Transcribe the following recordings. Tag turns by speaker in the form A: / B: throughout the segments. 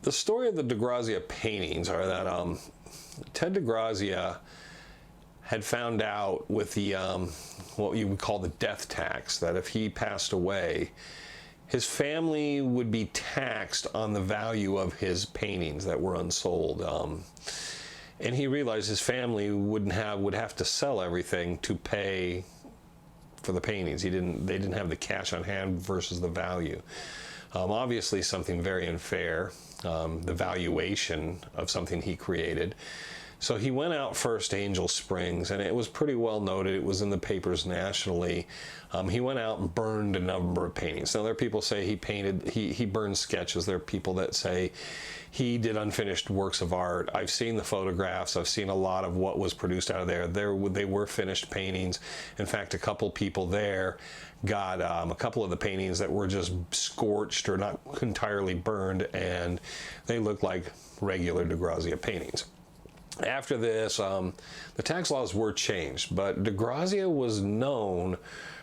A: The story of the Degrazia paintings are that Ted Degrazia had found out with the what you would call the death tax, that if he passed away, his family would be taxed on the value of his paintings that were unsold. And he realized his family would have to sell everything to pay for the paintings. They didn't have the cash on hand versus the value. Obviously something very unfair, the valuation of something he created. So he went out first to Angel Springs, and it was pretty well noted. It was in the papers nationally. He went out and burned a number of paintings. Now there are people say he burned sketches. There are people that say he did unfinished works of art. I've seen the photographs. I've seen a lot of what was produced out of there. They were finished paintings. In fact, a couple people there got a couple of the paintings that were just scorched or not entirely burned, and they looked like regular Degrazia paintings. After this, the tax laws were changed, but Degrazia was known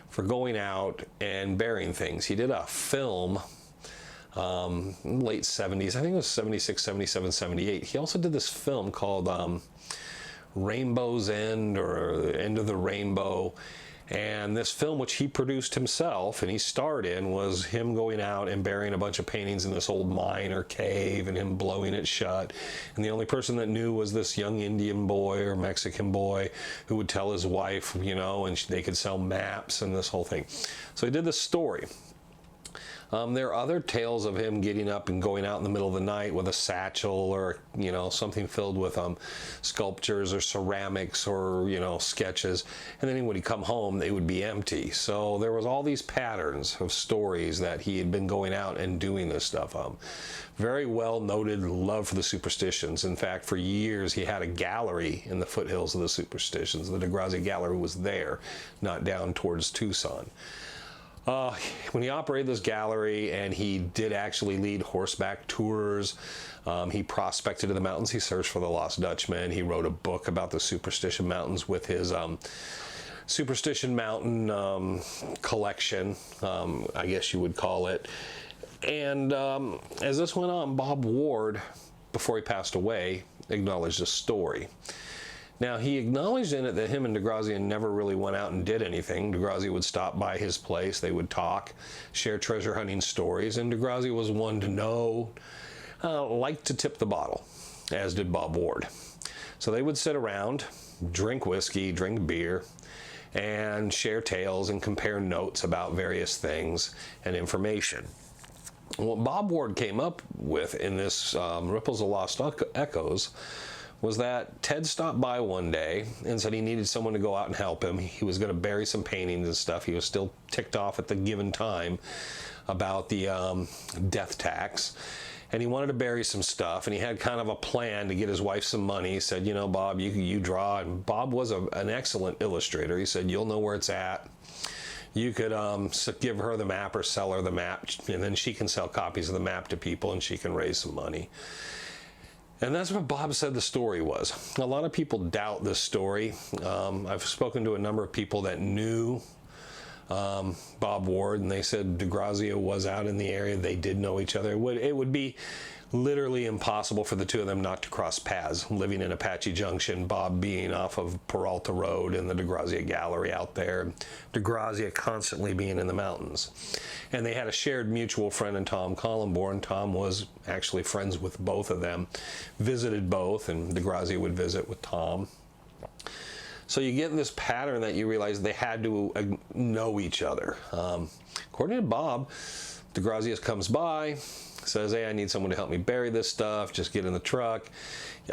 A: for going out and burying things. He did a film in the late 70s, I think it was 76, 77, 78. He also did this film called Rainbow's End, or End of the Rainbow. And this film, which he produced himself and he starred in, was him going out and burying a bunch of paintings in this old mine or cave and him blowing it shut. And the only person that knew was this young Indian boy or Mexican boy who would tell his wife, you know, and they could sell maps and this whole thing. So he did this story. There are other tales of him getting up and going out in the middle of the night with a satchel, or, you know, something filled with sculptures or ceramics or, you know, sketches. And then when he'd come home, they would be empty. So there was all these patterns of stories that he had been going out and doing this stuff. Very well noted love for the superstitions. In fact, for years he had a gallery in the foothills of the superstitions. The Degrazia Gallery was there, not down towards Tucson. When he operated this gallery, and he did actually lead horseback tours, he prospected in the mountains, he searched for the Lost Dutchman, he wrote a book about the Superstition Mountains with his Superstition Mountain collection, I guess you would call it. And as this went on, Bob Ward, before he passed away, acknowledged this story. Now, he acknowledged in it that him and Degrazia never really went out and did anything. Degrazia would stop by his place, they would talk, share treasure hunting stories, and Degrazia was one to know, liked to tip the bottle, as did Bob Ward. So they would sit around, drink whiskey, drink beer, and share tales and compare notes about various things and information. What Bob Ward came up with in this Ripples of Lost Echoes was that Ted stopped by one day and said he needed someone to go out and help him. He was going to bury some paintings and stuff. He was still ticked off at the given time about the death tax, and he wanted to bury some stuff, and he had kind of a plan to get his wife some money. He said, you know, Bob, you draw. And Bob was an excellent illustrator. He said, you'll know where it's at. You could give her the map or sell her the map, and then she can sell copies of the map to people and she can raise some money. And that's what Bob said the story was. A lot of people doubt this story. I've spoken to a number of people that knew Bob Ward, and they said Degrazia was out in the area. They did know each other. It would be literally impossible for the two of them not to cross paths, living in Apache Junction, Bob being off of Peralta Road and the Degrazia Gallery out there, Degrazia constantly being in the mountains. And they had a shared mutual friend in Tom Collenborn. Tom was actually friends with both of them, visited both, and Degrazia would visit with Tom. So you get this pattern that you realize they had to know each other. According to Bob, Degrazia comes by, says, hey, I need someone to help me bury this stuff. Just get in the truck.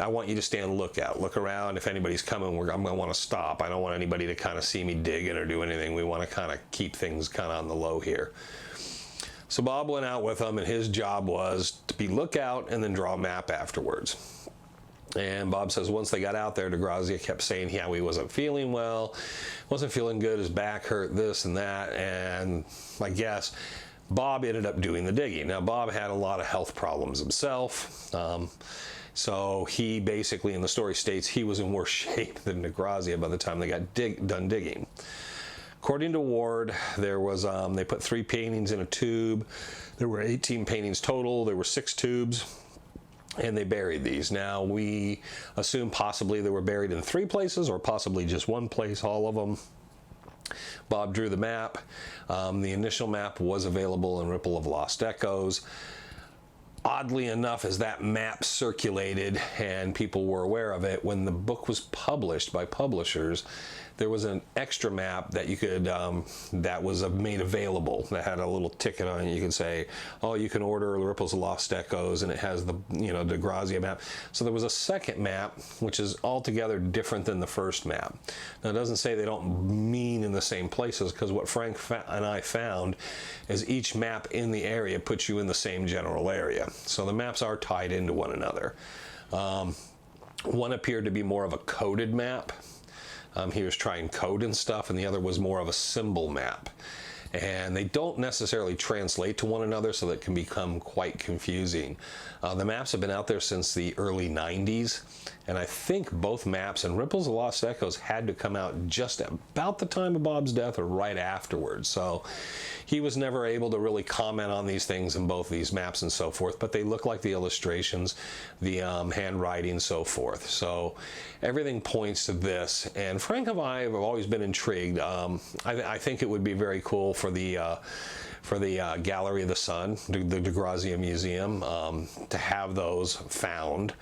A: I want you to stand lookout. Look around. If anybody's coming, I'm going to want to stop. I don't want anybody to kind of see me digging or do anything. We want to kind of keep things kind of on the low here. So Bob went out with them, and his job was to be lookout and then draw a map afterwards. And Bob says once they got out there, Degrazia kept saying how he wasn't feeling well, wasn't feeling good, his back hurt, this and that, and I guess Bob ended up doing the digging. Now, Bob had a lot of health problems himself, so he basically, in the story states, he was in worse shape than Degrazia by the time they got done digging. According to Ward, there was they put 3 paintings in a tube. There were 18 paintings total. There were 6 tubes. and they buried these. Now, we assume possibly they were buried in 3 places or possibly just one place, all of them. Bob drew the map. The initial map was available in Ripple of Lost Echoes. Oddly enough, as that map circulated and people were aware of it, when the book was published by publishers, there was an extra map that you could that was made available that had a little ticket on it. You could say, oh, you can order Ripples of Lost Echoes, and it has the Degrazia map. So there was a second map which is altogether different than the first map. Now, it doesn't say they don't mean in the same places, because what Frank and I found is each map in the area puts you in the same general area. So the maps are tied into one another. One appeared to be more of a coded map. He was trying code and stuff, and the other was more of a symbol map. And they don't necessarily translate to one another, so that can become quite confusing. The maps have been out there since the early 90s, and I think both maps and Ripples of Lost Echoes had to come out just about the time of Bob's death or right afterwards. So he was never able to really comment on these things in both these maps and so forth, but they look like the illustrations, the handwriting, so forth. So everything points to this, and Frank and I have always been intrigued. I think it would be very cool for the Gallery of the Sun, the Degrazia Museum, to have those found.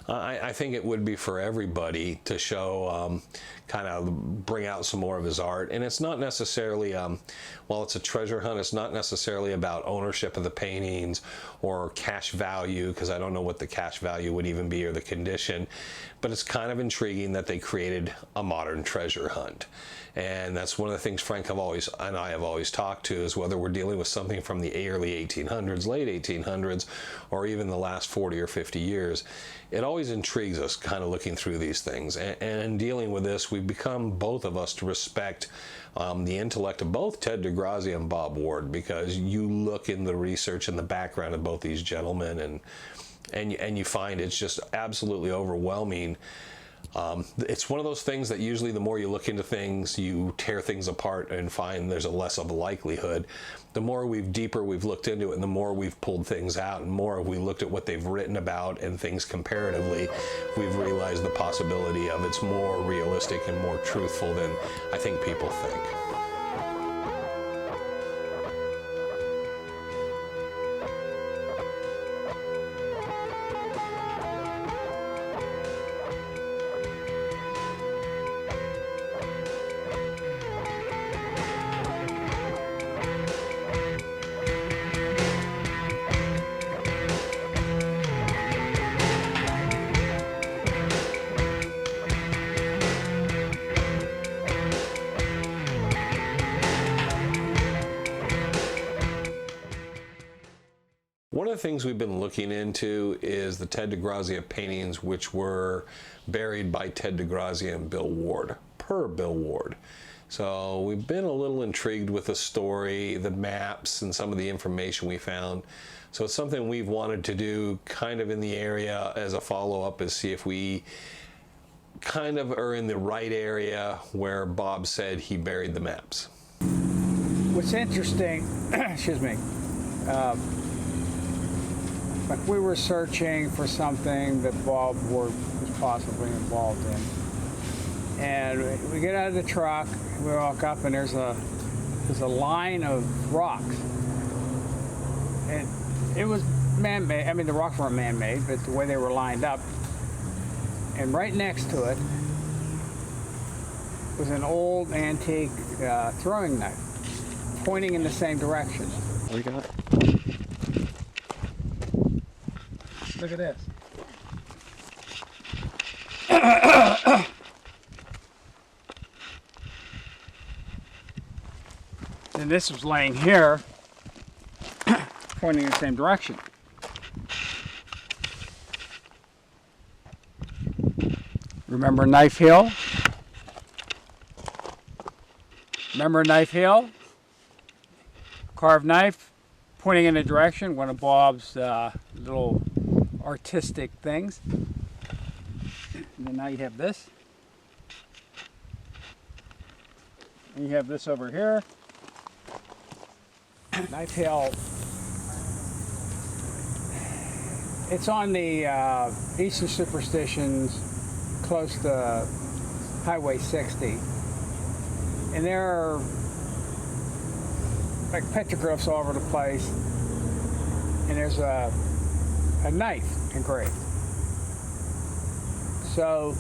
A: I think it would be for everybody to show, kind of bring out some more of his art. And it's not necessarily, while it's a treasure hunt, it's not necessarily about ownership of the paintings or cash value, because I don't know what the cash value would even be or the condition. But it's kind of intriguing that they created a modern treasure hunt. And that's one of the things Frank and I have always talked to, is whether we're dealing with something from the early 1800s, late 1800s, or even the last 40 or 50 years. It always intrigues us kind of looking through these things. And in dealing with this, we've become, both of us, to respect the intellect of both Ted Degrazia and Bob Ward, because you look in the research and the background of both these gentlemen, and you find it's just absolutely overwhelming. It's one of those things that usually the more you look into things, you tear things apart and find there's a less of a likelihood. The more deeper we've looked into it, and the more we've pulled things out, and more we looked at what they've written about and things comparatively, we've realized the possibility of it's more realistic and more truthful than I think people think. One of the things we've been looking into is the Ted Degrazia paintings, which were buried by Ted Degrazia and Bill Ward, per Bill Ward. So we've been a little intrigued with the story, the maps, and some of the information we found. So it's something we've wanted to do kind of in the area as a follow-up, is see if we kind of are in the right area where Bob said he buried the maps.
B: What's interesting, excuse me, like we were searching for something that Bob Ward was possibly involved in, and we get out of the truck, we walk up, and there's a line of rocks, and it was man-made. I mean, the rocks weren't man-made, but the way they were lined up, and right next to it was an old antique throwing knife pointing in the same direction.
C: What do you got?
B: Look at this. And this was laying here, pointing in the same direction. Remember Knife Hill? Remember Knife Hill? Carved knife, pointing in a direction, one of Bob's little artistic things. And then now you have this. And you have this over here. Knife Hill It's on the eastern Superstitions, close to Highway 60. And there are like petroglyphs all over the place. And there's a knife engraved. So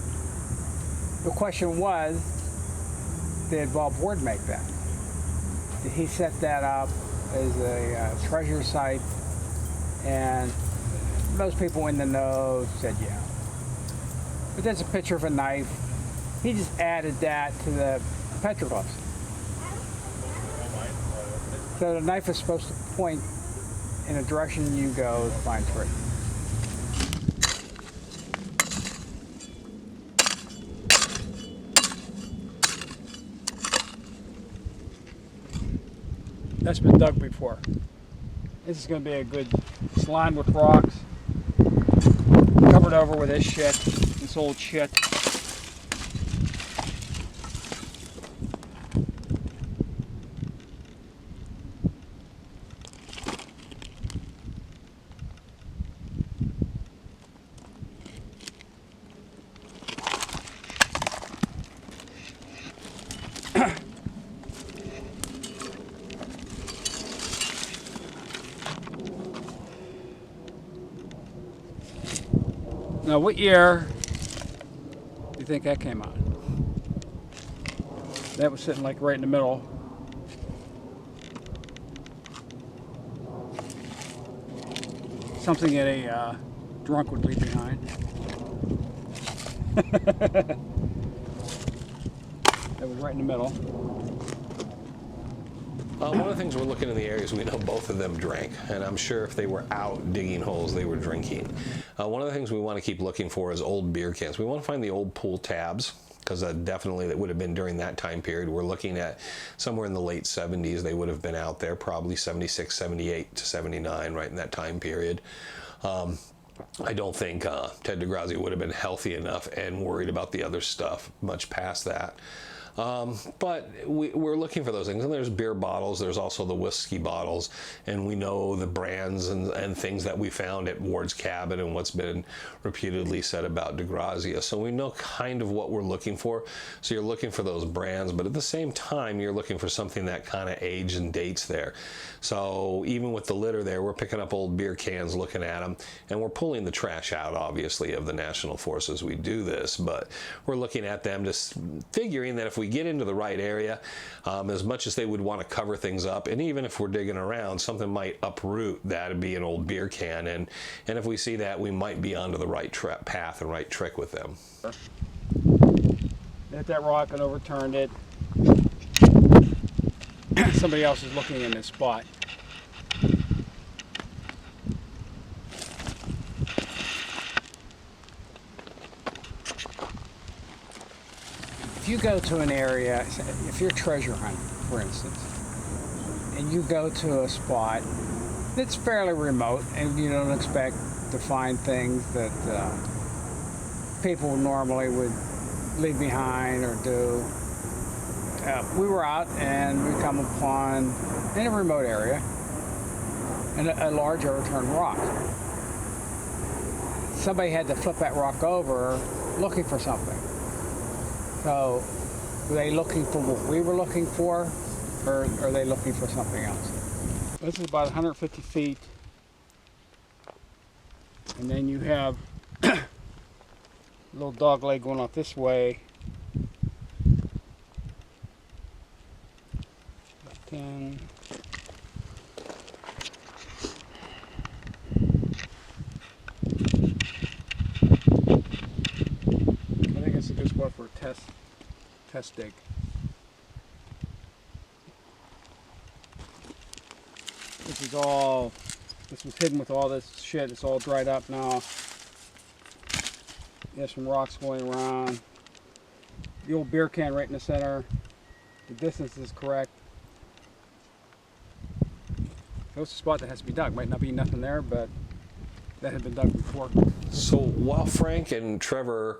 B: the question was, did Bob Ward make that? Did he set that up as a treasure site? And most people in the know said yeah. But there's a picture of a knife. He just added that to the petroglyphs. So the knife is supposed to point in the direction you go to find treasure. That's been dug before. This is going to be a good slime with rocks. Covered over with this shit, this old shit. Now, what year do you think that came out? That was sitting like right in the middle. Something that a drunk would leave behind. That was right in the middle.
A: One of the things we're looking in the areas, we know both of them drank, and I'm sure if they were out digging holes, they were drinking. One of the things we want to keep looking for is old beer cans. We want to find the old pool tabs, because definitely that would have been during that time period. We're looking at somewhere in the late 70s. They would have been out there, probably 76, 78 to 79, right in that time period. I don't think Ted Degrazia would have been healthy enough and worried about the other stuff much past that. But we're looking for those things, and there's beer bottles, there's also the whiskey bottles, and we know the brands and things that we found at Ward's cabin and what's been repeatedly said about Degrazia. So we know kind of what we're looking for. So you're looking for those brands, but at the same time, you're looking for something that kind of age and dates there. So even with the litter there, we're picking up old beer cans, looking at them, and we're pulling the trash out, obviously, of the National Forest as we do this, but we're looking at them, just figuring that if we get into the right area, as much as they would want to cover things up, and even if we're digging around, something might uproot that and be an old beer can, and if we see that, we might be onto the right path and right trick with them.
B: Hit that rock and overturned it. Somebody else is looking in this spot. If you go to an area, if you're treasure hunting, for instance, and you go to a spot that's fairly remote and you don't expect to find things that people normally would leave behind or do. We were out and we come upon, in a remote area, a large overturned rock. Somebody had to flip that rock over looking for something. So, were they looking for what we were looking for, or are they looking for something else? This is about 150 feet. And then you have a little dog leg going out this way. 10. I think it's a good spot for a test dig. This was hidden with all this shit. It's all dried up now. There's some rocks going around. The old beer can right in the center. The distance is correct. That's a spot that has to be dug. Might not be nothing there, but that had been dug before.
A: So while Frank and Trevor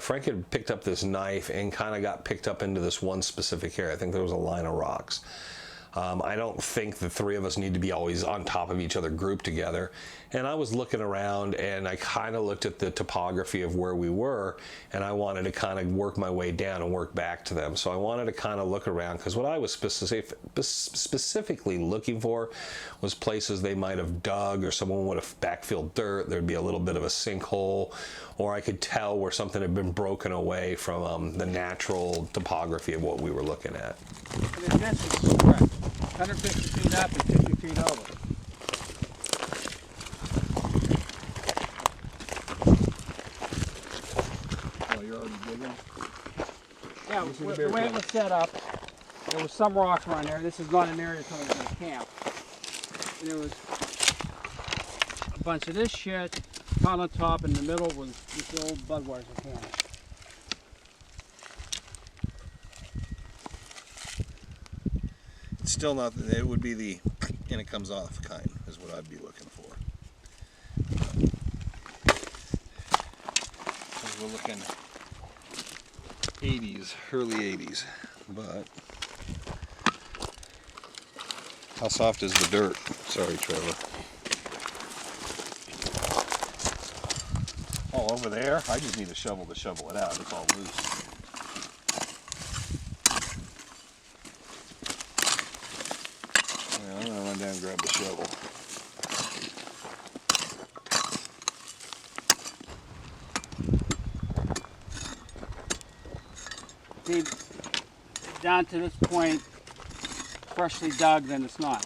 A: Frank had picked up this knife and kind of got picked up into this one specific area. I think there was a line of rocks. I don't think the three of us need to be always on top of each other grouped together. And I was looking around, and I kind of looked at the topography of where we were, and I wanted to kind of work my way down and work back to them. So I wanted to kind of look around, because what I was specifically looking for was places they might have dug, or someone would have backfilled dirt. There'd be a little bit of a sinkhole, or I could tell where something had been broken away from the natural topography of what we were looking at.
B: And the distance is correct. 150 feet up and 50 feet over.
C: Oh, you're already digging?
B: Yeah, the way it was set up, there was some rocks around there. This is not an area coming from the camp. And there was a bunch of this shit. On top, in the middle was this old Budweiser can.
C: It's still not, it would be the, and it comes off kind, is what I'd be looking for. We're looking 80s, early 80s, but how soft is the dirt? Sorry, Trevor. Oh, over there? I just need a shovel to shovel it out. It's all loose. Yeah, I'm gonna run down and grab the shovel.
B: See, down to this point, freshly dug, then it's not.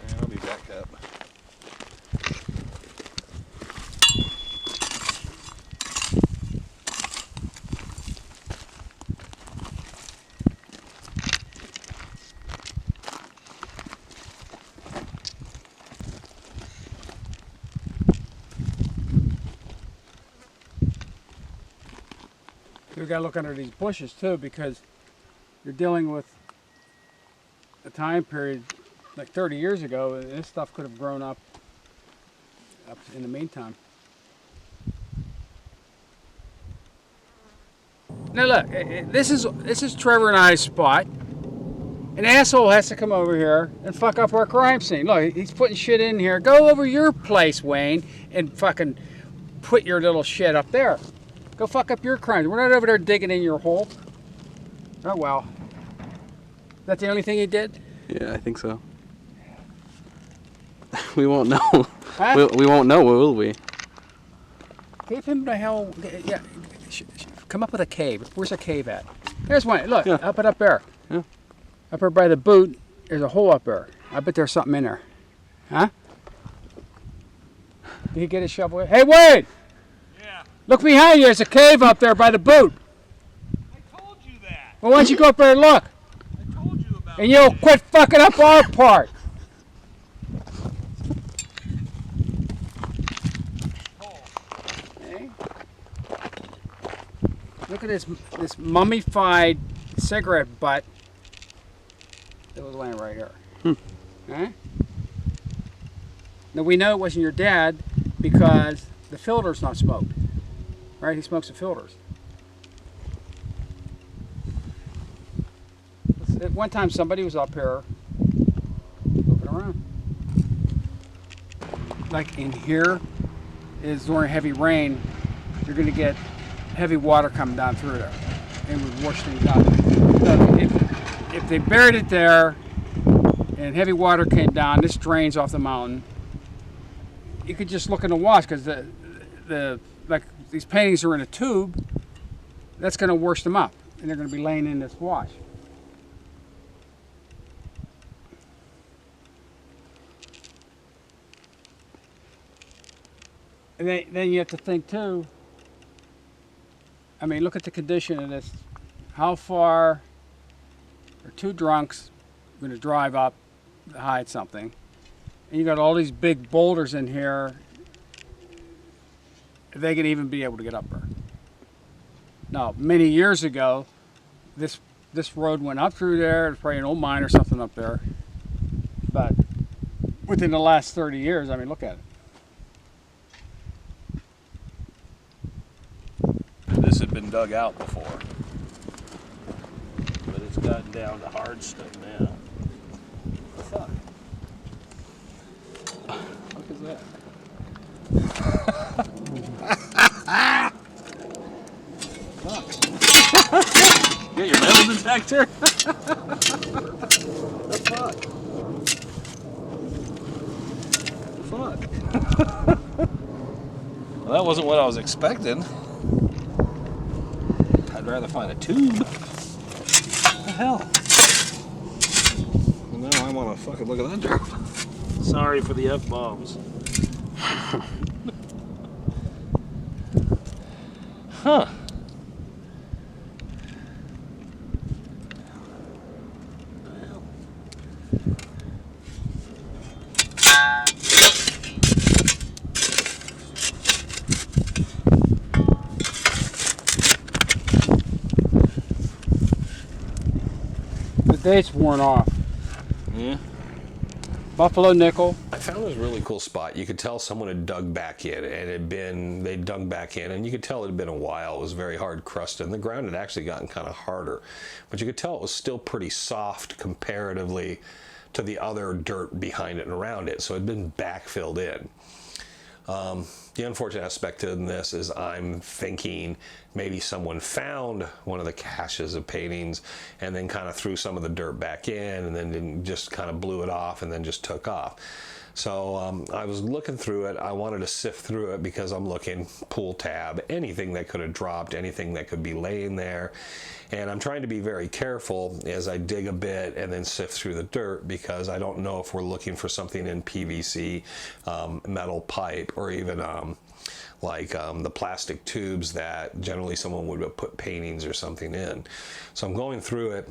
C: Yeah, I'll be back up.
B: You got to look under these bushes too, because you're dealing with a time period like 30 years ago, and this stuff could have grown up in the meantime. Now look, this is Trevor and I's spot. An asshole has to come over here and fuck up our crime scene. Look, he's putting shit in here. Go over your place, Wayne, and fucking put your little shit up there. Go fuck up your crimes. We're not over there digging in your hole. Oh well. That's the only thing he did?
D: Yeah, I think so. We won't know.
B: Huh?
D: We won't know, will we?
B: Give him the hell. Yeah. Come up with a cave. Where's a cave at? There's one. Look,
D: Yeah.
B: up there.
D: Yeah.
B: Up there by the boot, there's a hole up there. I bet there's something in there. Huh? Did he get his shovel? Hey, Wade!
E: Yeah,
B: Look behind you. There's a cave up there by the boot.
E: I told you that.
B: Well, why don't you go up there and look?
E: I told you about
B: And you'll quit fucking up our part. Okay. Look at this mummified cigarette butt that was laying right here. Huh? Now we know it wasn't your dad because the filter's not smoked. Right? He smokes the filters. At one time somebody was up here looking around. Like in here is during heavy rain, you're going to get heavy water coming down through there and would wash things out. So if they buried it there and heavy water came down, this drains off the mountain, you could just look in the wash because the like these paintings are in a tube, that's going to wash them up and they're going to be laying in this wash. And then you have to think too, I mean, look at the condition of this. How far are two drunks going to drive up to hide something? And you got all these big boulders in here. They could even be able to get up there. Now, many years ago, this road went up through there. There's probably an old mine or something up there. But within the last 30 years, I mean, look at it.
C: This had been dug out before.
F: gotten down to hard stuff now. Fuck. What is that? Fuck. Get your metal detector? The fuck? Fuck. Well, that wasn't what I was expecting. I'd rather find a tube. What the hell?
C: Well, now I want to fucking look at that dirt.
F: Sorry for the F-bombs. Huh.
B: The date's worn off.
F: Yeah.
B: Buffalo nickel.
A: I found this really cool spot. You could tell someone had dug back in, and they dug back in, and you could tell it had been a while. It was very hard crusted, and the ground had actually gotten kind of harder. But you could tell it was still pretty soft comparatively to the other dirt behind it and around it, so it had been backfilled in. The unfortunate aspect in this is I'm thinking maybe someone found one of the caches of paintings and then kind of threw some of the dirt back in and then just kind of blew it off and then just took off. So I was looking through it. I wanted to sift through it because I'm looking pull tab, anything that could have dropped, anything that could be laying there. And I'm trying to be very careful as I dig a bit and then sift through the dirt because I don't know if we're looking for something in PVC, metal pipe, or even the plastic tubes that generally someone would have put paintings or something in. So I'm going through it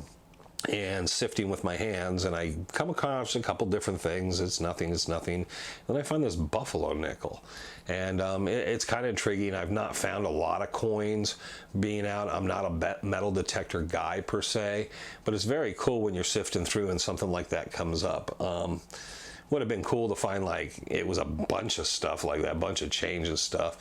A: and sifting with my hands, and I come across a couple different things. It's nothing. Then I find this buffalo nickel, and it's kind of intriguing. I've not found a lot of coins being out. I'm not a metal detector guy per se, but it's very cool when you're sifting through and something like that comes up. Would have been cool to find like it was a bunch of stuff like that, a bunch of change and stuff.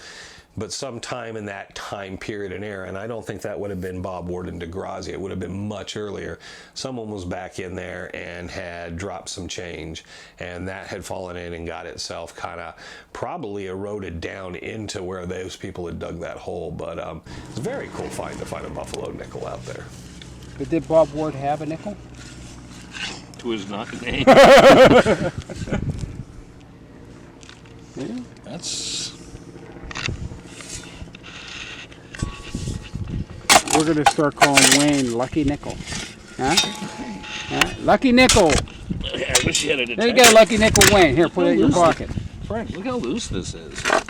A: But sometime in that time period and era, and I don't think that would have been Bob Ward and Degrazia, it would have been much earlier, someone was back in there and had dropped some change, and that had fallen in and got itself kind of probably eroded down into where those people had dug that hole. But it's a very cool find to find a buffalo nickel out there.
B: But did Bob Ward have a nickel?
F: To his not name.
B: Yeah.
F: That's...
B: We're going to start calling Wayne Lucky Nickel. Huh? Lucky Nickel.
F: Yeah, I wish you had a detector.
B: There you go, Lucky Nickel Wayne. Here, put it in your pocket.
F: Frank, look how loose this is. I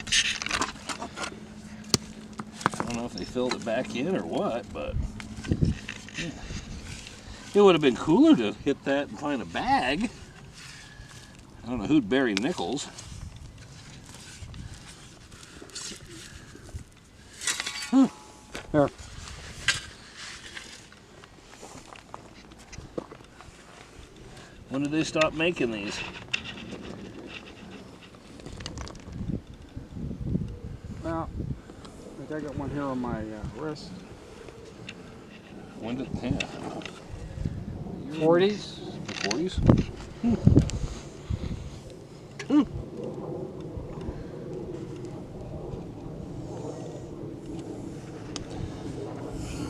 F: don't know if they filled it back in or what, but yeah. It would have been cooler to hit that and find a bag. I don't know who'd bury nickels. Huh.
B: Here.
F: When did they stop making these?
B: Well, I think I got one here on my wrist.
F: When did, yeah.
B: 40s?
F: The 40s?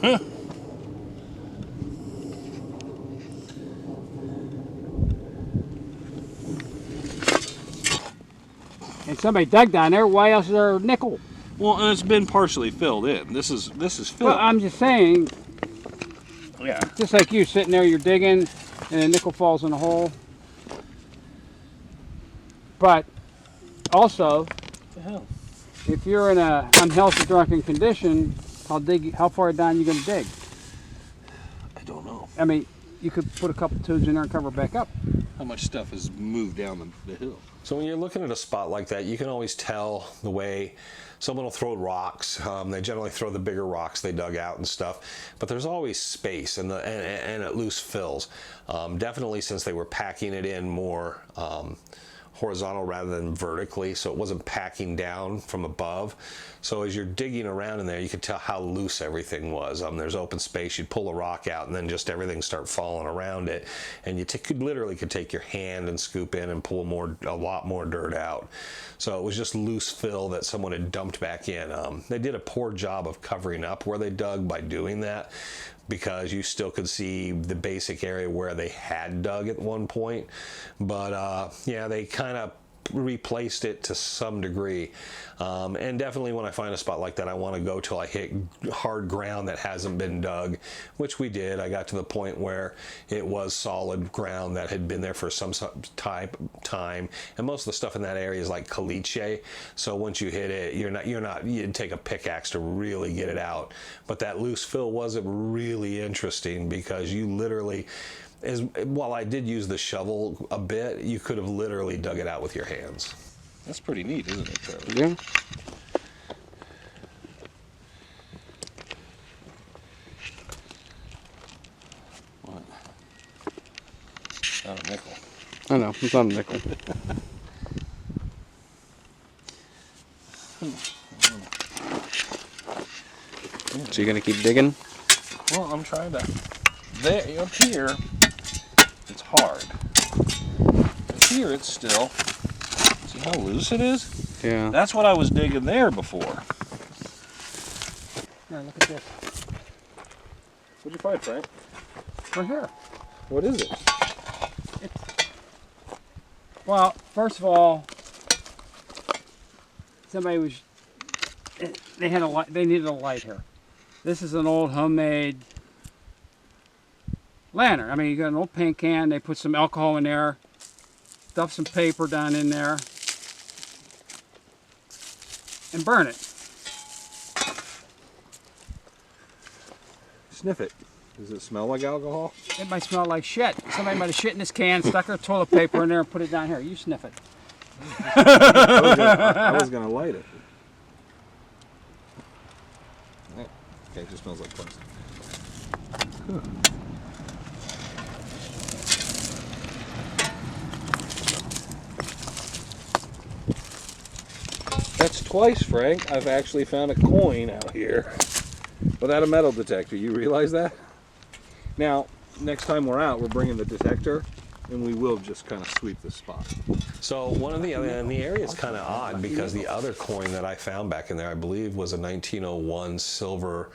F: Huh.
B: And somebody dug down there. Why else is there a nickel?
F: Well, and it's been partially filled in. This is filled.
B: Well, I'm just saying,
F: Yeah.
B: just like you sitting there, you're digging, and a nickel falls in the hole. But also,
F: What the hell?
B: if you're in a unhealthy drunken condition, how far down are you going to dig?
F: I don't know.
B: I mean, you could put a couple tubes in there and cover it back up.
F: How much stuff has moved down the hill?
A: So when you're looking at a spot like that, you can always tell the way someone will throw rocks. They generally throw the bigger rocks they dug out and stuff, but there's always space and it loose fills. Definitely since they were packing it in more horizontal rather than vertically, so it wasn't packing down from above. So as you're digging around in there, you could tell how loose everything was. There's open space, you'd pull a rock out and then just everything start falling around it, and you could literally take your hand and scoop in and pull a lot more dirt out. So it was just loose fill that someone had dumped back in. They did a poor job of covering up where they dug by doing that, because you still could see the basic area where they had dug at one point. But yeah, they kind of replaced it to some degree. And definitely when I find a spot like that, I want to go till I hit hard ground that hasn't been dug, which we did. I got to the point where it was solid ground that had been there for some time, and most of the stuff in that area is like caliche, so once you hit it, you'd take a pickaxe to really get it out. But that loose fill wasn't really interesting, because you literally, while I did use the shovel a bit, you could have literally dug it out with your hands.
F: That's pretty neat, isn't it, Charlie?
D: Yeah.
F: What? Not a nickel.
D: I know, it's not a nickel. So you're gonna keep digging?
F: Well, I'm trying to. There, up here, it's hard. Up here, it's still. See how loose it is?
D: Yeah.
F: That's what I was digging there before.
B: Here, look at this.
F: What'd you find, Frank?
B: Right here.
F: What is it?
B: Well, first of all, somebody was. They had a light. They needed a light here. This is an old homemade lantern. I mean, you got an old paint can. They put some alcohol in there, stuff some paper down in there, and burn it.
C: Sniff it. Does it smell like alcohol?
B: It might smell like shit. Somebody might have shit in this can, stuck their toilet paper in there, and put it down here. You sniff it.
C: I was gonna light it. Okay, it just smells like plastic.
F: That's twice, Frank. I've actually found a coin out here without a metal detector. You realize that? Now, next time we're out, we're bringing the detector, and we will just kind of sweep the spot.
A: So one of the other, and the area is kind of odd, because the other coin that I found back in there, I believe, was a 1901 silver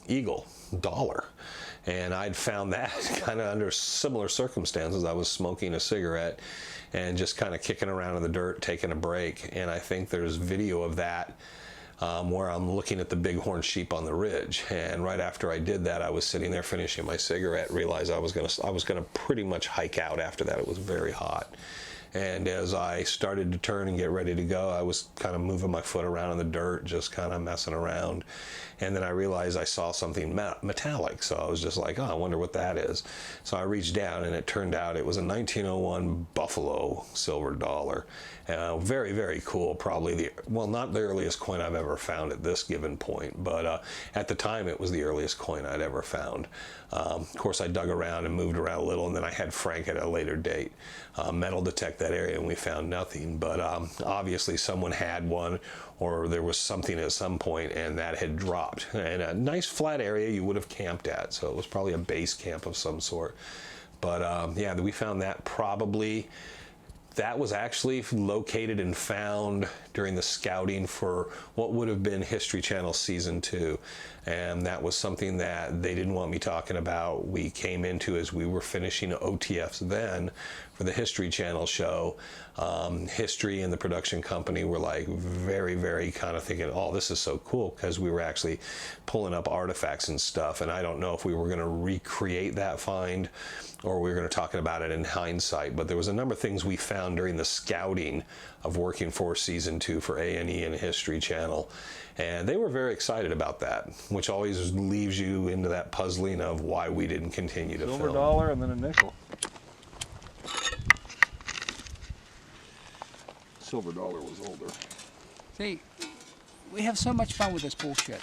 A: eagle dollar. And I'd found that kind of under similar circumstances. I was smoking a cigarette and just kind of kicking around in the dirt, taking a break. And I think there's video of that where I'm looking at the bighorn sheep on the ridge. And right after I did that, I was sitting there finishing my cigarette, realized I was gonna pretty much hike out after that. It was very hot. And as I started to turn and get ready to go, I was kind of moving my foot around in the dirt, just kind of messing around. And then I realized I saw something metallic. So I was just like, oh, I wonder what that is. So I reached down, and it turned out it was a 1901 Buffalo silver dollar. Very, very cool. Probably not the earliest coin I've ever found at this given point, but at the time it was the earliest coin I'd ever found. Of course, I dug around and moved around a little, and then I had Frank at a later date metal detect that area, and we found nothing. But obviously someone had one, or there was something at some point, and that had dropped. And a nice flat area you would have camped at, so it was probably a base camp of some sort. But yeah, we found that probably. That was actually located and found during the scouting for what would have been History Channel Season 2. And that was something that they didn't want me talking about. We came into as we were finishing OTFs then for the History Channel show. History and the production company were like very, very kind of thinking, oh, this is so cool, because we were actually pulling up artifacts and stuff. And I don't know if we were going to recreate that find or we were going to talk about it in hindsight, but there was a number of things we found during the scouting of working for Season 2 for A&E and History Channel. And they were very excited about that, which always leaves you into that puzzling of why we didn't continue to
F: Silver
A: film.
F: dollar and then a nickel. Silver dollar was older.
B: See, we have so much fun with this bullshit.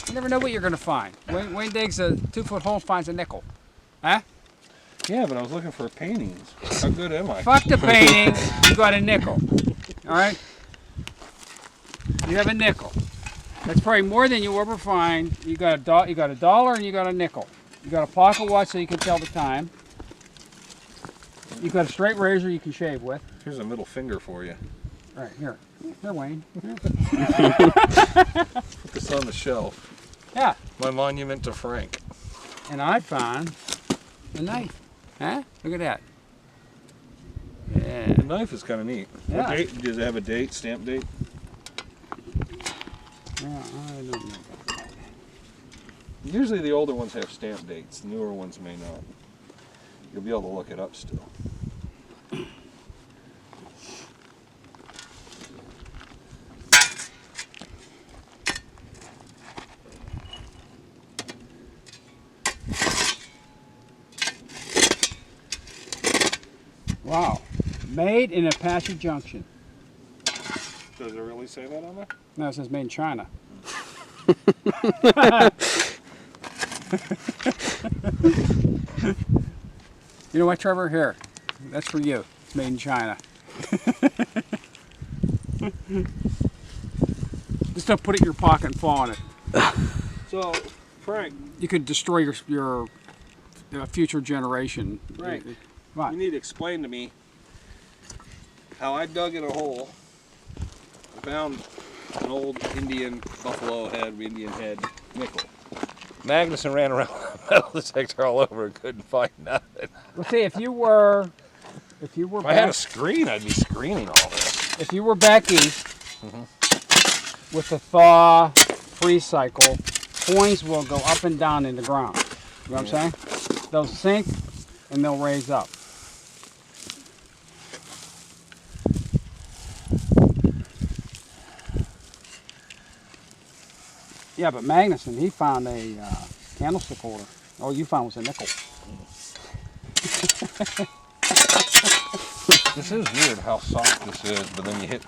B: You never know what you're going to find. Wayne digs a 2-foot hole and finds a nickel. Huh?
F: Yeah, but I was looking for paintings. How good am I?
B: Fuck the painting. You got a nickel. All right. You have a nickel. That's probably more than you'll ever find. You got a dollar and you got a nickel. You got a pocket watch so you can tell the time. You got a straight razor you can shave with.
F: Here's a middle finger for you.
B: All right, here. Here, Wayne. Here.
F: Put this on the shelf.
B: Yeah.
F: My monument to Frank.
B: And I found a knife. Huh? Look at that. Yeah.
F: The knife is kind of neat.
B: Yeah.
F: What date? Does it have a date? Stamp date?
B: Yeah, I don't know about that.
F: Usually the older ones have stamp dates. The newer ones may not. You'll be able to look it up still.
B: Wow. Made in Apache Junction.
F: Does it really say that on there?
B: No, it says made in China. You know what, Trevor? Here. That's for you. It's made in China. Just don't put it in your pocket and fall on it.
F: So, Frank,
B: You could destroy your future generation.
F: Frank,
B: What?
F: you need to explain to me how I dug in a hole, found an old Indian buffalo head, Indian head nickel. Magnuson ran around with a metal detector all over and couldn't find nothing.
B: Well, see, if you were
F: If I had a screen, I'd be screening all this.
B: if you were back east with the thaw freeze cycle, coins will go up and down in the ground. You know what I'm saying? They'll sink and they'll raise up. Yeah, but Magnuson, he found a candlestick holder. All you found was a nickel.
F: This is weird how soft this is, but then you hit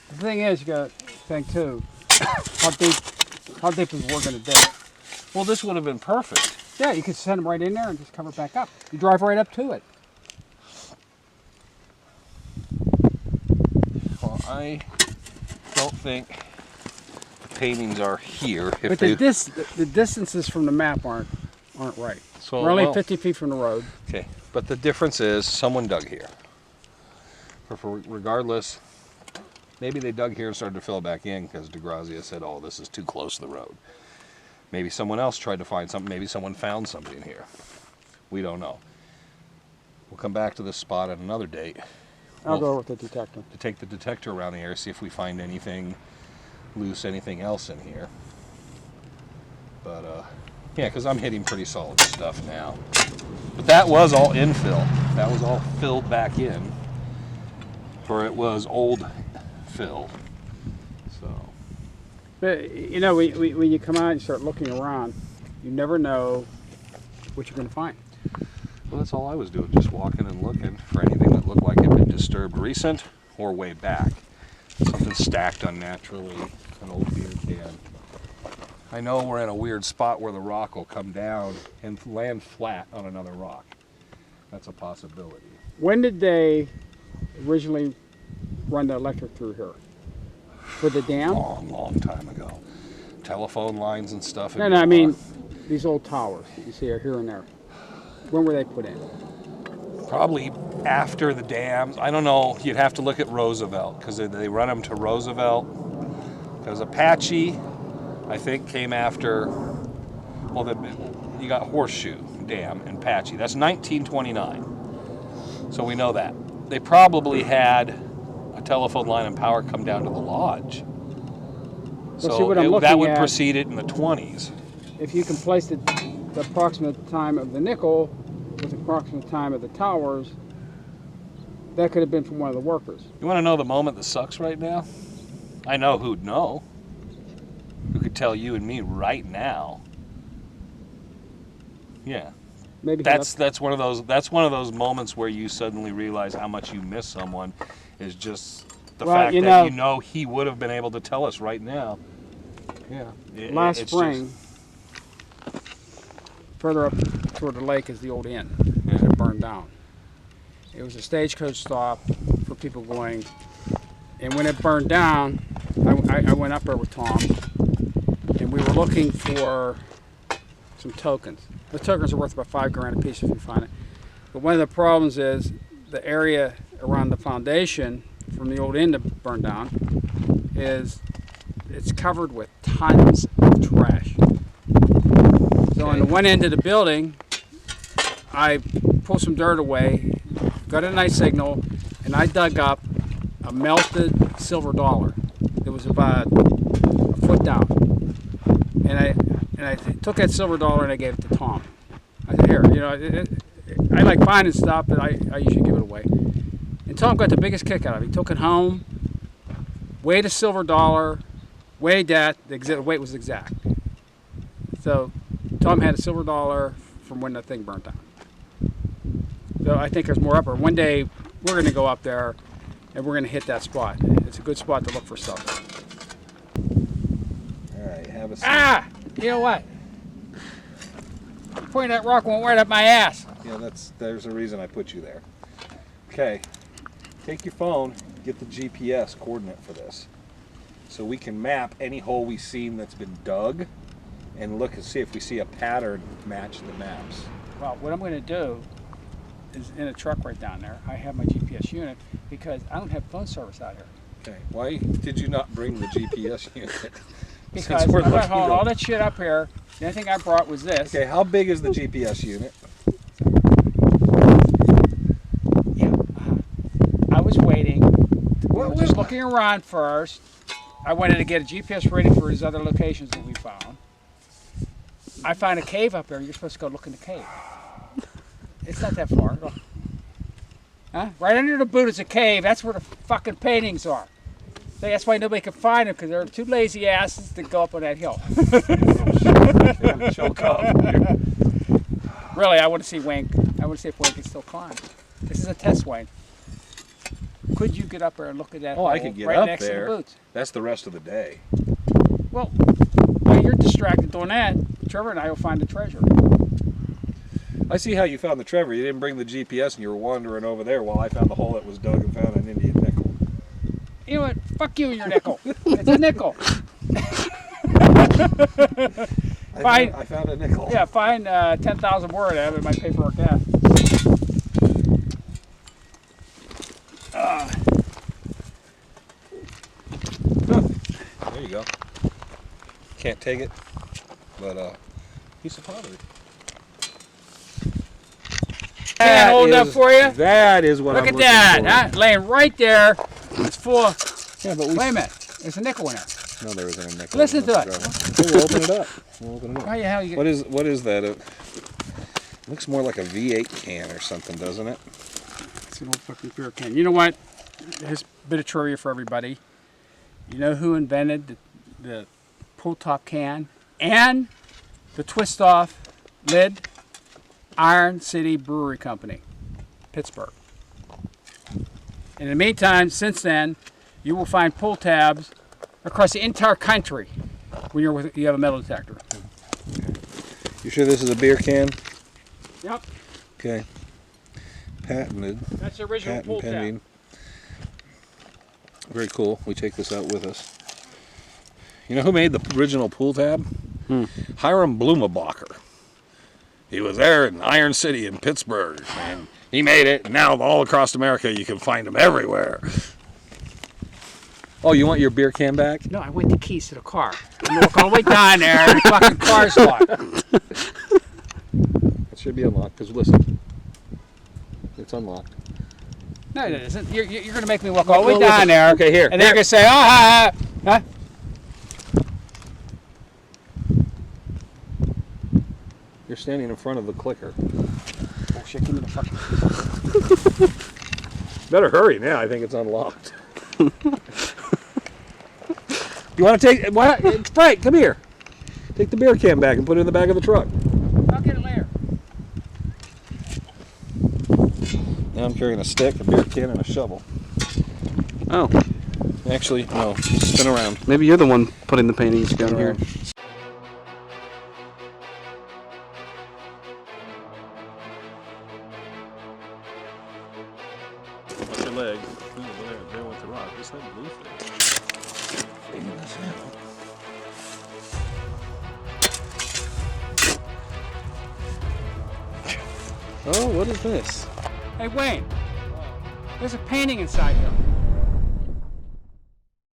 B: The thing is, you got to think too, how deep is we're going to dig?
F: Well, this would have been perfect.
B: Yeah, you could send them right in there and just cover it back up. You drive right up to it.
F: Well, I don't think the paintings are here. If
B: But the distances from the map aren't right.
F: So,
B: We're only
F: well,
B: 50 feet from the road.
F: Okay, but the difference is someone dug here. Regardless, maybe they dug here and started to fill it back in because Degrazia said, oh, this is too close to the road. Maybe someone else tried to find something. Maybe someone found something here. We don't know. We'll come back to this spot at another date.
B: I'll go with the detector.
F: To take the detector around the area, see if we find anything loose, anything else in here. But, yeah, because I'm hitting pretty solid stuff now. But that was all infill. That was all filled back in. Or it was old fill. So.
B: But, you know, when you come out and start looking around, you never know what you're going to find.
F: Well, that's all I was doing, just walking and looking for anything that looked like it had been disturbed recent or way back. Something stacked unnaturally, an old beer can. I know we're in a weird spot where the rock will come down and land flat on another rock. That's a possibility.
B: When did they originally run the electric through here? For the dam?
F: Long time ago. Telephone lines and stuff.
B: No, I mean these old towers that you see are here and there. When were they put in?
F: Probably after the dams. I don't know. You'd have to look at Roosevelt because they run them to Roosevelt. Because Apache, I think, came after. Well, you got Horseshoe Dam and Apache. That's 1929. So we know that. They probably had a telephone line and power come down to the lodge.
B: See
F: So
B: what I'm looking
F: that would
B: at.
F: precede it in the 20s.
B: If you can place the approximate time of the nickel with the approximate time of the towers, that could have been from one of the workers.
F: You want to know the moment that sucks right now? I know who'd know. Who could tell you and me right now? Yeah.
B: Maybe
F: That's one of those moments where you suddenly realize how much you miss someone is just the
B: Well,
F: fact
B: you
F: that
B: know-
F: he would have been able to tell us right now. Yeah.
B: last
F: it's
B: spring, further up toward the lake is the old inn, and it burned down. It was a stagecoach stop for people going, and when it burned down, I went up there with Tom, and we were looking for some tokens. The tokens are worth about $5,000 a piece if you find it. But one of the problems is the area around the foundation from the old inn that burned down it's covered with tons of trash. So on the one end of the building, I pulled some dirt away, got a nice signal, and I dug up a melted silver dollar. It was about a foot down. And I took that silver dollar and I gave it to Tom. I said, here, you know, I like finding stuff, but I usually give it away. And Tom got the biggest kick out of it. He took it home, weighed a silver dollar, weighed that, the weight was exact. So Tom had a silver dollar from when the thing burnt down. So I think there's more up there. One day we're going to go up there and we're going to hit that spot. It's a good spot to look for stuff.
C: All right, have a seat.
B: Ah! You know what? Pointing that rock went right up my ass.
C: Yeah, there's a reason I put you there. Okay, take your phone, get the GPS coordinate for this, so we can map any hole we've seen that's been dug, and look and see if we see a pattern match the maps.
B: Well, what I'm going to do is in a truck right down there, I have my GPS unit because I don't have phone service out here.
C: Okay, why did you not bring the GPS unit?
B: Because
C: Since we're
B: I'm going to
C: looking
B: haul
C: to-
B: all that shit up here. The only thing I brought was this.
C: Okay, how big is the GPS unit?
B: Yeah. I was waiting. We were just looking around first. I wanted to get a GPS ready for his other locations that we found. I found a cave up there. You're supposed to go look in the cave. It's not that far. Go. Huh? Right under the boot is a cave. That's where the fucking paintings are. So that's why nobody can find them, because they're too lazy asses to go up on that hill.
C: Choke up.
B: Really, I want to see Wayne. I want to see if Wayne can still climb. This is a test, Wayne. Could you get up there and look at that?
C: Oh, I
B: hole
C: could get
B: right
C: up
B: next
C: there.
B: to the boots?
C: That's the rest of the day.
B: Well, while you're distracted doing that, Trevor and I will find the treasure.
C: I see how you found the Trevor. You didn't bring the GPS and you were wandering over there while I found the hole that was dug and found an Indian nickel.
B: You know what? Fuck you and your nickel. It's a nickel.
C: I found a nickel.
B: Yeah, find 10,000 word out of my paperwork. Yeah.
C: There you go. Can't take it, but piece of pottery.
B: Can't hold up for you.
C: That is what
B: Look
C: I'm
B: at that.
C: looking
B: Huh? Laying right there. It's full of.
C: for. Yeah, but we.
B: Wait a minute. There's a nickel in there.
C: No, there isn't a nickel.
B: Listen to it.
C: Okay, we'll open it up. We'll open it up.
B: How the hell you get?
C: What is that? It looks more like a V8 can or something, doesn't it?
B: It's an old fucking beer can. You know what? Here's a bit of trivia for everybody. You know who invented the pull top can and the twist off lid? Iron City Brewery Company, Pittsburgh. In the meantime, since then, you will find pull tabs across the entire country when you have a metal detector.
C: You sure this is a beer can?
B: Yep,
C: Okay. Patented.
B: that's the original pull
C: Patent pending. Very cool. We take this out with us. You know who made the original pull tab? Hiram Blumenbacher. He was there in Iron City in Pittsburgh, and he made it. And now all across America, you can find them everywhere. Oh, you want your beer can back?
B: tab. No, I want the keys to the car. I'm walk all the way down there, and the fucking car's locked.
C: It should be unlocked. Cause listen, it's unlocked.
B: No, it isn't. You're going to make me walk all the way
C: No,
B: down
C: listen.
B: there.
C: Okay, here.
B: And they're going to say, huh?
C: You're standing in front of the clicker.
B: Oh, shit, give me the fucking...
C: Better hurry now. I think it's unlocked. You want to take? Why? Frank, come here. Take the beer can back and put it in the back of the truck.
B: I'll get it later.
C: Now I'm carrying a stick, a beer can, and a shovel.
D: Oh,
C: Actually, no. Spin around.
D: maybe you're the one putting the paintings down here.
F: Watch your leg. Ooh, there went the rock. What's that blue thing? Figuring this out. Oh, what is this?
B: Hey, Wayne, there's a painting inside here.